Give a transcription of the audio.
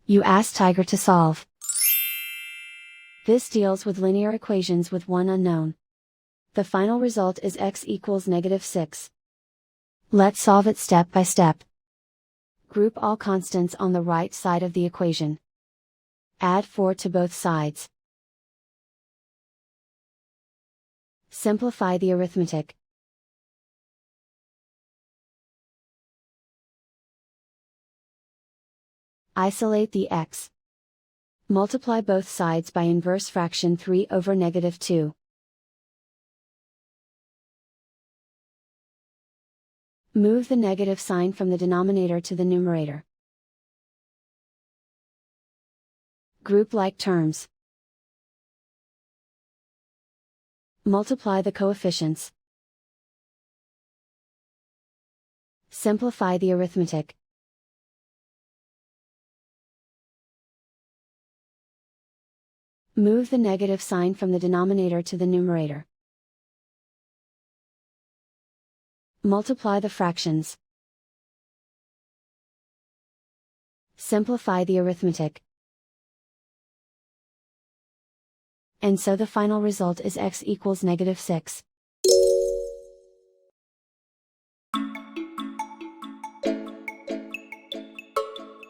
You ask Tiger to solve. This deals with linear equations with one unknown. The final result is x equals -6. Let's solve it step by step. Group all constants on the right side of the equation. Add 4 to both sides. Simplify the arithmetic. Isolate the x. Multiply both sides by inverse fraction 3 over -2. Move the negative sign from the denominator to the numerator. Group like terms. Multiply the coefficients. Simplify the arithmetic. Move the negative sign from the denominator to the numerator. Multiply the fractions. Simplify the arithmetic. And so the final result is x equals -6.